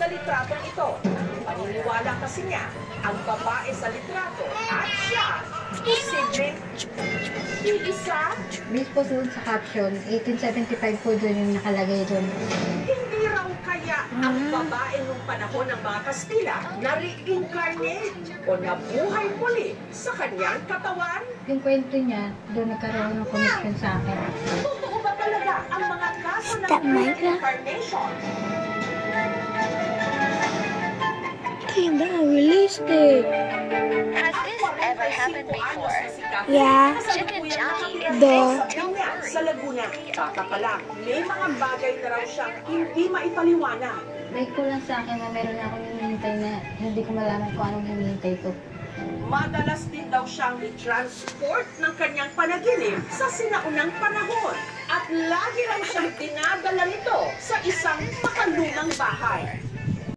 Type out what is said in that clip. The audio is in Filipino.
sa litratong ito. Paniniwala kasi niya, ang babae sa litrato at siya, posibleng iisa. Based po doon sa caption, 1875 po doon yung nakalagay doon. Hindi raw kaya ang babae nung panahon ng mga Kastila na reincarnate o nabuhay muli sa kanyang katawan? Yung kwento niya, doon nagkaroon ng connection sa akin. Totoo ba talaga ang mga kaso ng reincarnation? Kinda realistic. Has this ever happened before? Yeah. Chicken Jockey is Duh. Sa Laguna, bata pa lang, may mga bagay na raw siyang hindi maipaliwanag. Like ko lang sa akin na meron akong hinihintay na hindi ko malaman kung anong hinihintay ko. Madalas din daw siyang i-transport ng kanyang panaginip sa sinaunang panahon. At lagi raw siyang dinadala nito sa isang makalumang bahay.